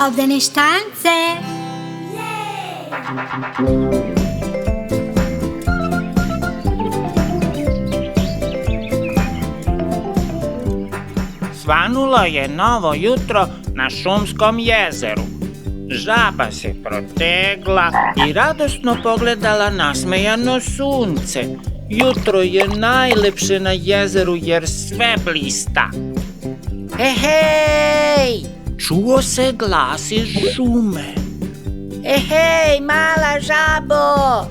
Ovde ništance! Svanulo je novo jutro na šumskom jezeru. Žaba se protegla i radosno pogledala nasmejano sunce. Jutro je najlepše na jezeru jer sve blista. Hej! Čuo se glas iz šume. Hej, mala žabo!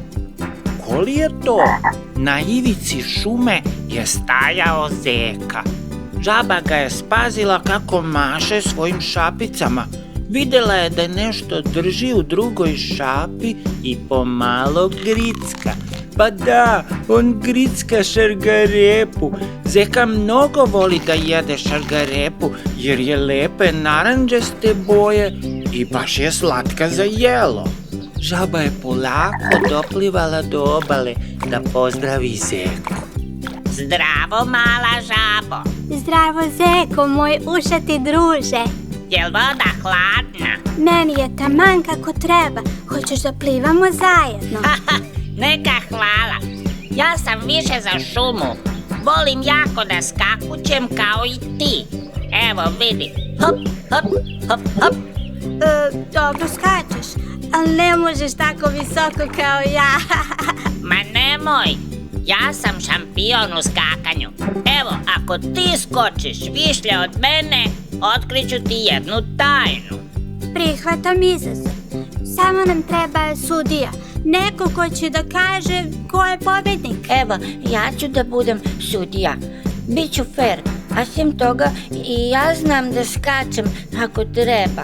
Ko li je to? Na ivici šume je stajao Zeka. Žaba ga je spazila kako maše svojim šapicama. Videla je da nešto drži u drugoj šapi i pomalo gricka. Pa da, on gricka šargarepu. Zeka mnogo voli da jede šargarepu jer je lepe narandžaste boje i baš je slatka za jelo. Žaba je polako doplivala do obale da pozdravi Zeku. Zdravo, mala žabo! Zdravo, Zeko, moj ušati druže. Jel voda hladna? Meni je taman kako treba. Hoćeš da plivamo zajedno? Neka hvala. Ja sam više za šumu. Volim jako da skakućem kao i ti. Evo, vidi. Hop, hop, hop, hop. Dobro skačeš, ali ne možeš tako visoko kao ja. Ma nemoj. Ja sam šampion u skakanju. Evo, ako ti skočiš višlje od mene, otkriću ti jednu tajnu. Prihvatam izazov. Samo nam treba sudija. Neko ko će da kaže ko je pobednik. Evo, ja ću da budem sudija. Biću fer, a sem toga i ja znam da skačem ako treba.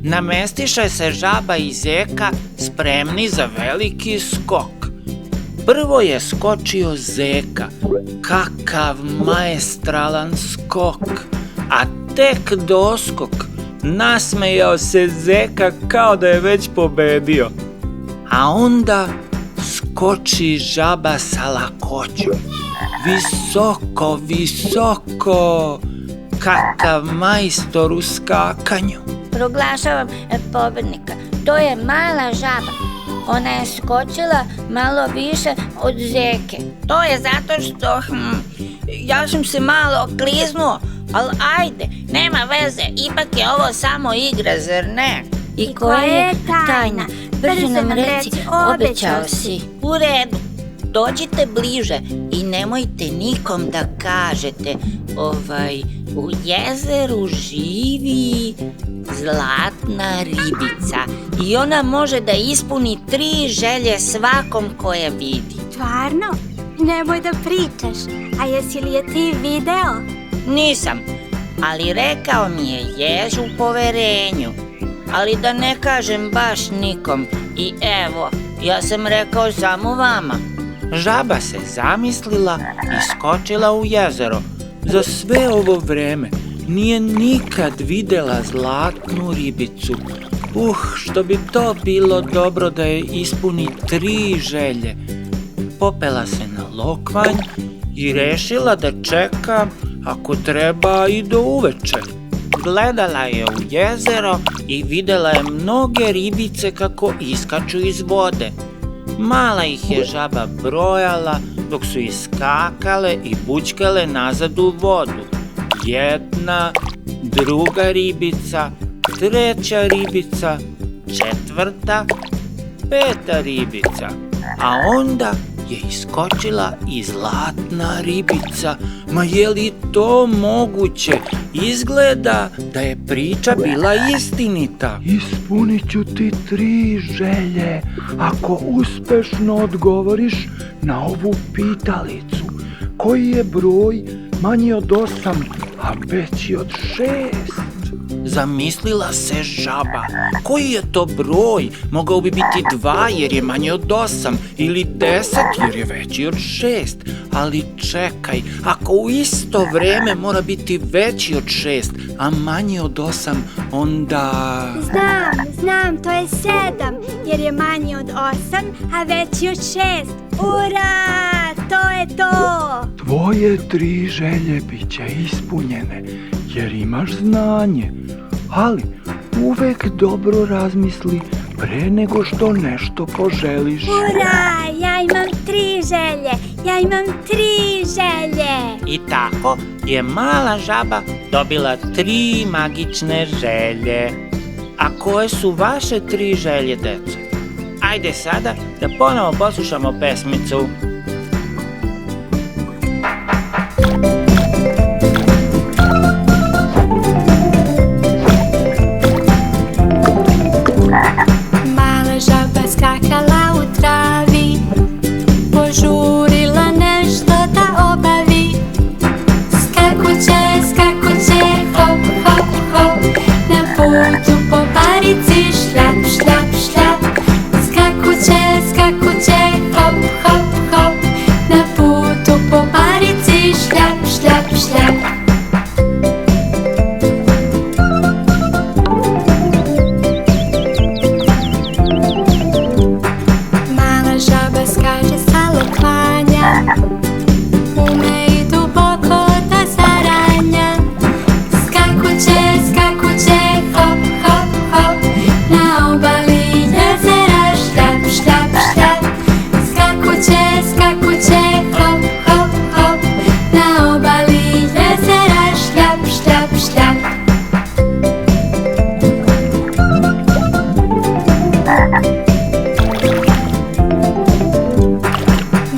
Namestiše se žaba i Zeka spremni za veliki skok. Prvo je skočio Zeka. Kakav maestralan skok. A tek doskok nasmejao se Zeka kao da je već pobedio. A onda skoči žaba sa lakoćom. Visoko, visoko. Kakav majstor u skakanju. Proglašavam pobednika. To je mala žaba. Ona je skočila malo više od Zeke. To je zato što ja sam se malo kliznuo, ali ajde, nema veze, ipak je ovo samo igra, zar ne? I koja je tajna? Brzo nam reci, obećao si. U redu, dođite bliže i nemojte nikom da kažete. U jezeru živi zlatna ribica i ona može da ispuni 3 želje svakom ko je vidi. Stvarno? Nemoj da pričaš. A jesi li je ti video? Nisam, ali rekao mi je jež u poverenju. Ali da ne kažem baš nikom. I evo, ja sam rekao samo vama. Žaba se zamislila i skočila u jezero. Za sve ovo vreme nije nikad videla zlatnu ribicu. Što bi to bilo dobro da je ispuni 3 želje. Popela se na lokvanj i rešila da čeka, ako treba i do uveče. Gledala je u jezero i videla je mnoge ribice kako iskaču iz vode. Mala ih je žaba brojala dok su iskakale i bućkale nazad u vodu. 1, druga ribica, 3. ribica, 4., 5. ribica. A onda je iskočila i zlatna ribica. Ma je li to moguće? Izgleda da je priča bila istinita. Ispunit ću ti 3 želje ako uspešno odgovoriš na ovu pitalicu. Koji je broj manji od 8, a veći od 6? Zamislila se žaba. Koji je to broj? Mogao bi biti 2 jer je manje od 8 ili 10 jer je veći od 6. Ali čekaj, ako u isto vreme mora biti veći od 6, a manji od 8, onda... Znam, to je 7 jer je manji od 8, a veći od 6. Ura, to je to! Tvoje 3 želje bit će ispunjene jer imaš znanje. Ali uvek dobro razmisli pre nego što nešto poželiš. Ura, ja imam 3 želje. Ja imam 3 želje. I tako je mala žaba dobila 3 magične želje. A koje su vaše 3 želje, deco? Ajde sada da ponovo poslušamo pesmicu. Mala žaba skakala u travi, požurila nešto da obavi. Skakuće, skakuće, hop, hop, hop, na putu po barici šljap, šljap, šljap. Skakuće, skakuće, hop, hop, hop, na putu po barici šljap, šljap, šljap. Mala žaba skače stalo klanja, ume i duboko da zaranja. Skakuće, skakuće, hop, hop, hop, na obali jezera šljap, šljap, šljap. Skakuće, skakuće, hop, hop, hop, na obali jezera šljap, šljap, šljap.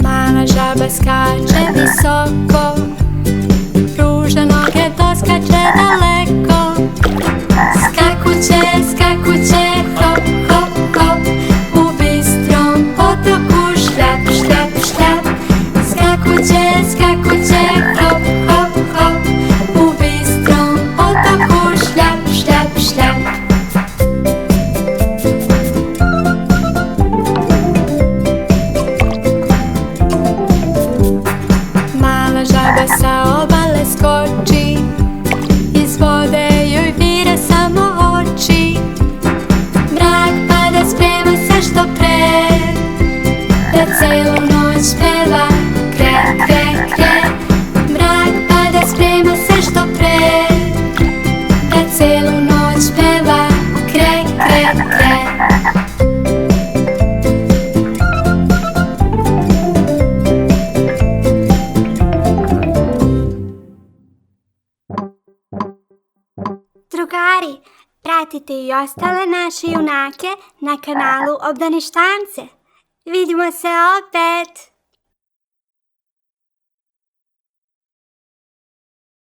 Mala žaba skače visoko, pruža noge, doskače daleko. Skakuće, skakuće, hop, hop, hop, u bistrom potoku šljap, šljap, šljap. Skakuće, skakuće, hop, hop, hop, u bistrom potoku šljap, šljap, šljap. Mala žaba sa obale skoči, iz vode joj vire samo oči. Mrak pada, sprema se što pre, da celu noć peva kre, kre, kre. Mrak pada, sprema se što pre, da celu noć peva kre, kre, kre. Drugari, pratite i ostale naše junake na kanalu Obdaništance. Vidimo se opet!